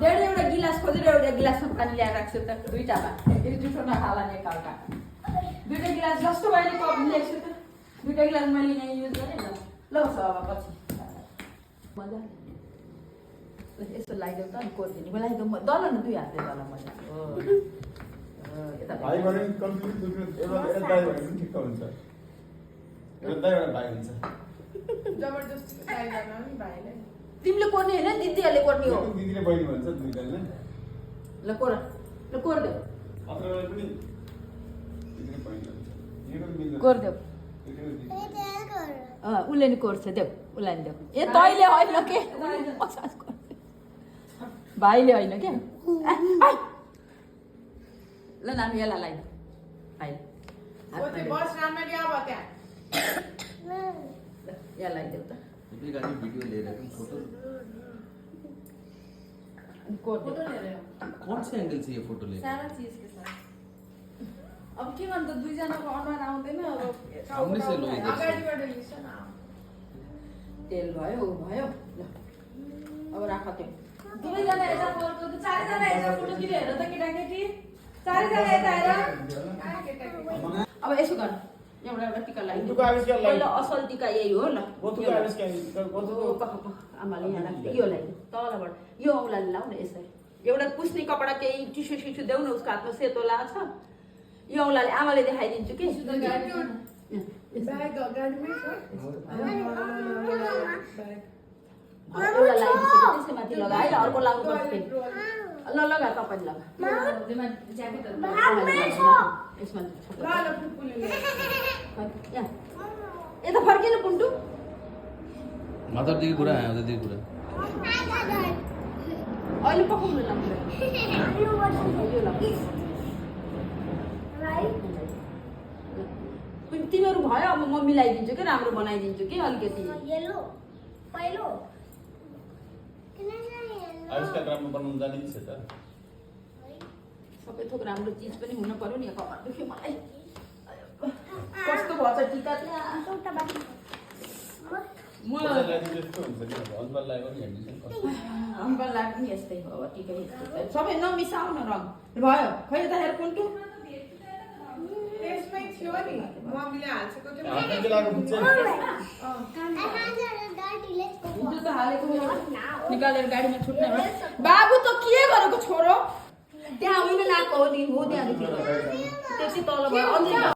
एउटा गिलास खोजेर एउटा गिलासमा पानी ल्याएर राख्छु त दुईटामा फेरि जुठो नखाला नि एकाउका दुईटा गिलास जस्तो मैले कप ल्याएको छु त दुईटा गिलास मैले यहाँ युज गरेँ ल ल अब पछि मजा यसो लगाइदेऊ त अनि कोर्दिने लगाइदेऊ म दल न दुई हातले दल मजा हो यता भाइ भने कम्प्लिट एउटा दाइ भने पनि ठिक्क हुन्छ एउटा दाइ एउटा भाइ हुन्छ जबरजस्ती दाइ गर्न नि भाइले तिमीले कोर्ने हैन दिदीहरुले कोर्ने हो दिदीले बहिनी भन्छ दुईजनाले ल कोर दे अत्रले पनि दिदीले बहिनी भन्छ यो पनि मिल्दैन कोर दे उले नि कोर्छ देऊ उलाई नि देऊ ए तैले हैन के भाइले हैन के ल नानु यसलाई लाइ भाइ वो चाहिँ बस राम्ररी अब त्यहाँ यसलाई देऊ त ये गाड़ी वीडियो ले रहे हैं फोटो कोर दे कौन से एंगल से ये फोटो ले सारा चीज के साथ अब के गर्नु त दुई जनाको अनुहार आउँदैन अब सामने से लो इधर से अगाडिबाट लिन्छ न तेल भयो भयो ल अब राख त्यो दुवैजना यता फर्को त चारैजना यता फोटो खिचेर हेर त केटाकेटी चारैजना यता हेर अब यसो गर्नु एउटा एउटा टिका लगाइदिनु बुद्धको आविष्कार लागि पहिला असल टिका यही हो ल बुद्धको आविष्कार बुद्धको आमाले यहाँ राख्दै यो लगाइदिनु तलबाट यो औँलाले लाउ न यसरी एउटा पुस्ने कपडा केही टिस्यु सिस्यु देऊ न उसको हातमा सेतो लाग्छ यो औँलाले आमाले देखाइदिन्छु कि ब्याग अगाडिमै छ एउटा लगाइदिन्छु त्यसै माथि लगा है अर्को लाउनु पर्छ फेरि ल लगा तपाईले लगा यसमा ल फुपूले यहाँ यता फर्किनु पुन्टु माता दी कुरा है उधर दी कुरा अहिले पकाउनु लाग्छ यो लाग्छ तिमीहरू भयो अब म मिलाइदिन्छु कि राम्रो बनाइदिन्छु कि अलिकति येलो पहिलो आविष्कार राम्रो बनाउन जाने छ त सबै थोक राम्रो चिज पनि हुन पर्यो नि कपाल दुख्यो मलाई कस्तो भन्छ टिका एउटा बाँकी मलाई त्यस्तो हुन्छ नि अन्तर लाग्यो नि हेर्नु अम्बल लाग्ने यस्तै हो टिका यस्तै सबै नमिसाउ न रङ भयो खै त हेर पुन्टु त्यसमै थियो नि मम्मीले हाल्छको त्यो हातले लागेको हुन्छ हिजो त हालेको निकालेर गाडीमा छुट्ने बाबु त के गरेको छोरो त्यहाँ उहिले लाएको हो नि हो त्यहाँदेखि त्यति तलबाट